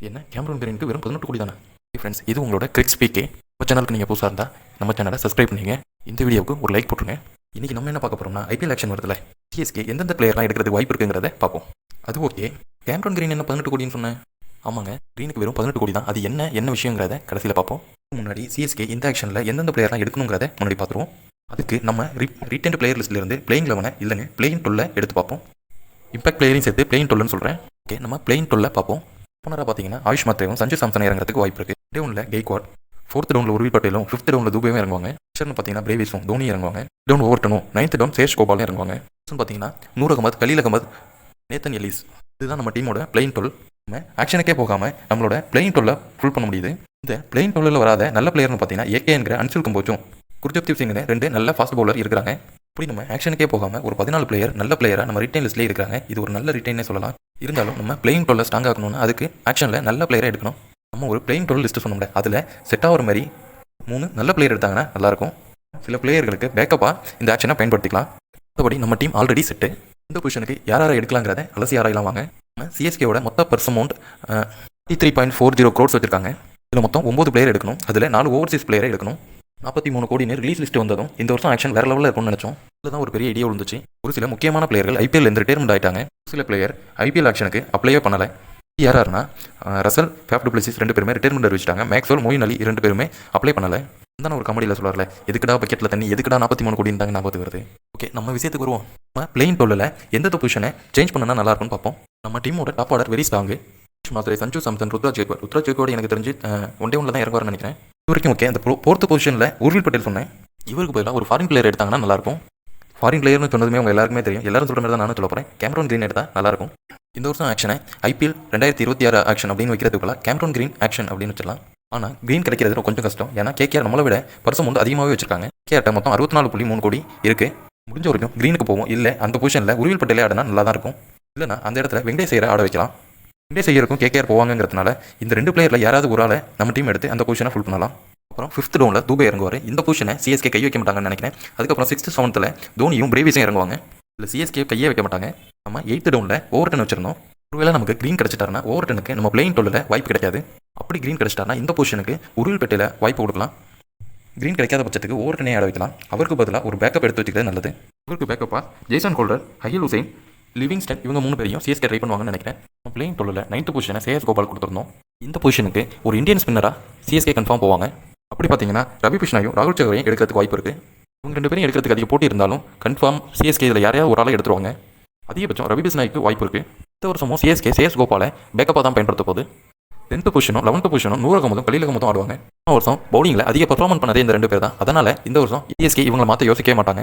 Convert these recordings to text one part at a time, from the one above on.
என்ன கேமரூன் கிரீனுக்கு வெறும் 18 கோடி தானே? ஃப்ரெண்ட்ஸ், இது உங்களோட கிரிக்ஸ் பிகே. நம்ம சேனலுக்கு நீங்கள் புதுசாக இருந்தால் நம்ம சேனலை சப்ஸ்கிரைப் பண்ணிங்க. இந்த வீடியோவுக்கு ஒரு லைக் போட்டுருங்க. இன்றைக்கி நம்ம என்ன பார்க்க போகிறோம்னா, ஐபிஎல் ஆக்ஷன் வருதுல, சிஎஸ்கே எந்தெந்த பிளேயர்லாம் எடுக்கிறதுக்கு வாய்ப்பு இருக்குங்கிறத பார்ப்போம். அது ஓகே, கேமரூன் கிரீன் என்ன 18 கோடின்னு சொன்னேன்? ஆமாங்க, கிரீனுக்கு வெறும் 18 கோடி தான். அது என்ன விஷயங்கிறத கடைசியில் பார்ப்போம். முன்னாடி சிஎஸ்கே இந்த ஆக்ஷனில் எந்தெந்த பிளேயர்லாம் எடுக்கணுங்கிறத முன்னாடி பார்த்துருவோம். அதுக்கு நம்ம ரிட்டர்ன் பிளேயர் லிஸ்ட்லேருந்து பிளேயிங் 11 இல்லைங்க பிளேயிங் 12 எடுத்து பார்ப்போம். இம்பாக்ட் பிளேயரையும் சேர்த்து பிளேயிங் 12ன்னு சொல்கிறேன். ஓகே, நம்ம பிளேயிங் 12 பார்ப்போம். ஓப்பனராக பார்த்தீங்கன்னா ஆயுஷ் மாத்ரேவும் சஞ்சு சாம்சன் இறங்குறதுக்கு வாய்ப்பு இருக்குது. டே ஒன்றில் கெய்க்வாட், 4th டவுனில் உருவி பட்டேலும், 5th டவுனில் தூபேவும் இறங்குவாங்க. ஷர்னு பார்த்தீங்கன்னா பிரேவிஸும் தோனி இறங்குவாங்க. டவுன் ஓவர்டனும் 9th டவுன் சேஷ் கோபாலும் இறங்குவாங்க. பார்த்தீங்கன்னா நூர் அகமது, கலீல் அகமது, நேத்தன் எலிஸ். இதுதான் நம்ம டீமோட பிளேயிங் 12. நம்ம ஆக்ஷனுக்கே போகாமல் நம்மளோட பிளேயிங் 12 ஃபுல் பண்ண முடியுது. இந்த பிளேயிங் 12 வராத நல்ல பிளேயர்னு பார்த்தீங்கன்னா ஏகேங்கிற அன்சுல் கம்போச்சும் குர்ஜப்தீப் சிங்னு 2 நல்ல ஃபாஸ்ட் பவுலர் இருக்கிறாங்க. இப்படி நம்ம ஆக்ஷனுக்கே போகாமல் ஒரு 14 பிளேயர் நல்ல பிளேயராக நம்ம ரிட்டைன் லிஸ்ட்லேயே இருக்காங்க. இது ஒரு நல்ல ரிட்டைனே சொல்லலாம். இருந்தாலும் நம்ம பிளேயிங் 12 ஸ்ட்ராங் ஆகணும்னா அதுக்கு ஆக்ஷனில் நல்ல பிளேயராக எடுக்கணும். நம்ம ஒரு பிளேயிங் 12 லிஸ்ட்டு சொன்னோம்ல, அதில் செட் ஆகிற மாதிரி 3 நல்ல பிளேயர் எடுத்தாங்கன்னா நல்லாயிருக்கும். சில பிளேயர்களுக்கு பேக்கப்பாக இந்த ஆக்ஷனை பயன்படுத்திக்கலாம். மற்றபடி நம்ம டீம் ஆல்ரெடி செட்டு. இந்த பொசிஷனுக்கு யாரை எடுக்கலாங்கிறத அலசி ஆராயலாம் வாங்க. நம்ம சிஎஸ்கேவோட மொத்த பர்ஸ் அமௌண்ட் 33.40 crores வச்சுருக்காங்க. இதில் மொத்தம் 9 பிளேயர் எடுக்கணும். அதில் 4 ஓவர்சீஸ் பிளேயரை எடுக்கணும். 43 கோடின்னு ரிலீஸ் லிஸ்ட் வந்ததும் இந்த வருஷம் ஆக்ஷன் வேறு லெவலில் இருக்கும்னு நினச்சோம். இதில் தான் ஒரு பெரிய ஐடியா விழுந்துச்சு. ஒரு சில முக்கியமான பிளேயர்கள் ஐபிஎல் ரிட்டையர்மெண்ட் ஆகிட்டாங்க. சில பிளேயர் ஐபிஎல் ஆக்ஷனுக்கு அப்ளையே பண்ணலை. யாருன்னா ரசல், ஃபேஃப் டு பிளேசிஸ் 2 பேருமே ரிட்டையர்மெண்ட் அறிவிச்சிட்டாங்க. மேக்ஸ்வெல், மொயின் அலி 2 பேருமே அப்ளை பண்ணலை. தான் ஒரு காமெடியில் சொல்லுவார்ல, எதுக்குடா பக்கெட்டில் தண்ணி, எதுக்குடா 43 கோடின்னு தாங்க ஞாபகத்துக்கு வருது. ஓகே, நம்ம விஷயத்துக்கு வருவோம். நம்ம பிளேயிங் 12 எந்த பொசிஷனை சேஞ்ச் பண்ணனா நல்லா இருக்கும்னு பார்ப்போம். நம்ம டீமோட top order very strong. Mhatre, Sanju Samson, Ruturaj Gaikwad எனக்கு தெரிஞ்சு ஒன் டே ஒன்ல தான் இறங்குவார்னு நினைக்கிறேன். இது வரைக்கும் ஓகே. அந்த 4th பொசிஷனில் உர்வில் பட்டேல் சொன்னேன். இவருக்கு பதிலாக ஒரு ஃபாரின் பிளேயர் எடுத்தாங்கன்னா நல்லாயிருக்கும். ஃபாரின் பிளேயர்னு சொன்னதுமே அவங்க எல்லாருக்குமே தெரியும். எல்லாரும் சொல்கிற மாதிரி தான் நானும் சொல்ல போகிறேன். கேமரூன் கிரீன் எடுத்தால் நல்லாயிருக்கும். இந்த வருஷம் ஆக்ஷனை ஐபிஎல் 2026 ஆக்ஷன் அப்படின்னு வைக்கிறதுக்குள்ள கேமரூன் கிரீன் ஆக்ஷன் அப்படின்னு வச்சிடலாம். ஆனால் கிரீன் கிடைக்கிறது கொஞ்சம் கஷ்டம். ஏன்னா கேகேஆர் நம்மளை விட பர்சம் வந்து அதிகமாகவே வச்சிருக்காங்க. கேஆர்ட்ட மொத்தம் 64.3 கோடி இருக்குது. முடிஞ்ச வரைக்கும் கிரீனுக்கு போவோம். இல்லை அந்த பொசிஷனில் உருவில் பட்டேலே ஆடினா நல்லா தான் இருக்கும். இல்லைனா அந்த இடத்துல வெங்கடேஷ் ஐயரை ஆட வைக்கலாம். வெங்கடேஷ் ஐயருக்கும் கேகேஆர் போவாங்கிறதுனால இந்த 2 பிளேயரில் யாராவது ஒரு ஆளை நம்ம டீம் எடுத்து அந்த பொசிஷனை ஃபுல் பண்ணலாம். அப்புறம் 5th டவுனில் தூபே இறங்குவார். இந்த பொசிஷனை சிஎஸ்கே கை வைக்க மாட்டாங்கன்னு நினைக்கிறேன். அதுக்கப்புறம் 6th 7th தோனியும் பிரேவிஸும் இறங்குவாங்க. இல்லை சிஎஸ்கே கையே வைக்க மாட்டாங்க. நம்ம 8th டவுனில் ஓவர்டன் வச்சிருந்தோம். ஒருவேளை நமக்கு கிரீன் கிடைச்சிட்டாருன்னா ஓவர்டனுக்கு நம்ம பிளேயிங் 12 வாய்ப்பு கிடைக்காது. அப்படி கிரீன் கிடைச்சிட்டாருன்னா இந்த பொசிஷனுக்கு உருவில் பெட்டியில் வாய்ப்பு கொடுக்கலாம். கிரீன் கிடைக்காத பட்சத்துக்கு ஓவர்டனே ஆட வைக்கலாம். அவருக்கு பதிலாக ஒரு பேக்கப் எடுத்து வச்சுக்கிறது நல்லது. இவருக்கு பேக்கப்பாக ஜேசன் ஹோல்டர், ஹைல் ஹுசைன், லிவிங்ஸ்டன் இவங்க 3 பேரையும் சிஎஸ்கே ட்ரை பண்ணுவாங்கன்னு நினைக்கிறேன். நம்ம பிளேயிங் 12 9th பொசிஷனை சேஷ் கோபால் கொடுத்துருந்தோம். இந்த பொசிஷனுக்கு ஒரு இந்தியன் ஸ்பின்னராக சிஎஸ்கே கன்ஃபார்ம் போவாங்க. அப்படி பார்த்தீங்கன்னா ரவி கிருஷ்ணாவையும் ராகுல் சகரையும் எடுக்கிறதுக்கு வாய்ப்பு இருக்குது. இவங்க 2 பேரும் எடுக்கிறதுக்கு அதிக போட்டி இருந்தாலும் கன்ஃபார்ம் சிஎஸ்கே இதில் யாரையாவது ஒரு ஆளை எடுத்துருவாங்க. அதிகபட்சம் ரவி கிருஷ்ணாவுக்கு வாய்ப்பு இருக்குது. இந்த வருஷமும் சிஎஸ்கே சேஷ் கோபாலை பேக்கப்பாக தான் பயன்படுத்த போகுது. 10th பொசிஷனும் 11th பொசிஷனும் நூர் அகமதும் கலீல் அகமதும் ஆடுவாங்க. இந்த வருஷம் பவுலிங்கில் அதிக பர்ஃபார்மன்ஸ் பண்ணதே இந்த 2 பேர் தான். அதனால் இந்த வருஷம் சிஎஸ்கே இவங்களை மாற்ற யோசிக்கவே மாட்டாங்க.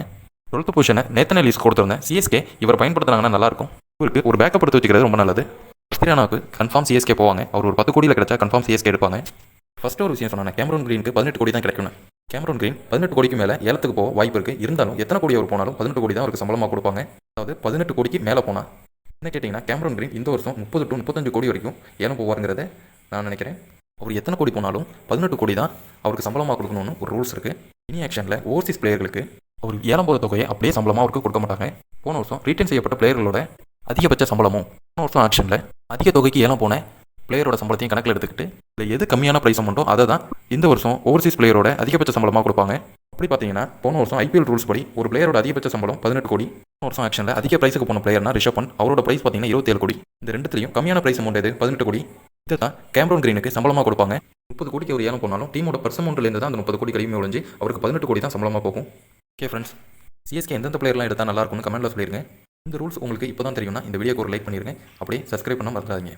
12th பொசிஷனை நேத்தன் எலிஸ் கொடுத்துருந்தேன். சிஎஸ்கே இவர் பயன்படுத்துறாங்கன்னா நல்லாயிருக்கும். இவருக்கு ஒரு பேக்கப் எடுத்து வச்சுக்கிறது ரொம்ப நல்லது. ஸ்ரீரானாவுக்கு கன்ஃபார்ம் சிஎஸ்கே போவாங்க. அவர் ஒரு 10 கோடியில் கிடைச்சா கன்ஃபார்ம் சிஎஸ்கே எடுப்பாங்க. ஃபர்ஸ்ட் ஒரு விஷயம் சொன்னாங்க, கேமரூன் கிரீனுக்கு 18 கோடி தான் கிடைக்கணும். கேமரூன் கிரீன் 18 கோடிக்கு மேலே ஏலத்துக்கு போக வாய்ப்பு இருக்குது. இருந்தாலும் எத்தனை கோடி அவர் போனாலும் 18 கோடி தான் அவருக்கு சம்பளமாக கொடுப்பாங்க. அதாவது 18 கோடிக்கு மேலே போனால் என்ன கேட்டிங்கன்னா கேமரூன் கிரீன் இந்த வருஷம் 30 to 35 கோடி வரைக்கும் ஏலம் போவாருங்கிறத நான் நினைக்கிறேன். அவர் எத்தனை கோடி போனாலும் 18 கோடி தான் அவருக்கு சம்பளமாக கொடுக்கணும்னு ஒரு ரூல்ஸ் இருக்குது. இனி ஆக்ஷனில் ஓவர்சீஸ் பிளேயர்களுக்கு அவர் ஏலம் போகிற தொகையை அப்படியே சம்பளமாக அவருக்கு கொடுக்க மாட்டாங்க. போன வருஷம் ரீட்டைன் செய்யப்பட்ட பிளேயர்களோட அதிகபட்ச சம்பளமும் போன வருஷம் ஆக்ஷனில் அதிக தொகைக்கு ஏலம் போன பிளேயரோட சம்பளத்தையும் கணக்கில் எடுத்துக்கிட்டு இல்லை எது கம்மியான ப்ரைஸ் அமௌண்ட்டோ அதை தான் இந்த வருஷம் ஓவர்சீஸ் பிளேயரோட அதிகபட்ச சம்பளமாக கொடுப்பாங்க. அப்படி பார்த்தீங்கன்னா போன வருஷம் ஐபிஎல் ரூல்ஸ் படி ஒரு பிளேயரோட அதிகபட்ச சம்பளம் 18 கோடி. போன வருஷம் ஆக்ஷனில் அதிக ப்ரைஸுக்கு போன பிளேயர்னா ரிஷப் பண்ட், அவரோட ப்ரைஸ் பார்த்தீங்கன்னா 27 கோடி. இந்த 2த்துலையும் கம்மியான ப்ரைஸ் அமௌண்ட் எது 18 கோடி. இதை தான் கேமரூன் கிரீனுக்கு சம்பளமாக கொடுப்பாங்க. 30 கோடிக்கு ஒரு ஏலம் போனாலும் டீமோட பர்ஸ் அமௌண்ட்லேருந்து தான் அந்த 30 கோடி கழிவுமே ஒழிஞ்சு அவருக்கு 18 கோடி தான் சம்பளமாக போகும். ஓகே ஃப்ரெண்ட்ஸ், சிஎஸ்கே எந்தெந்த பிளேயர்லாம் எடுத்தால் நல்லா இருக்கும்னு கமெண்ட்டில் சொல்லிடுங்க. இந்த ரூல்ஸ் உங்களுக்கு இப்போ தான் தெரியும்னா இந்த வீடியோக்கு ஒரு லைக் பண்ணிடுங்க. அப்படியே சப்ஸ்கிரைப் பண்ண மறந்துடாதீங்க.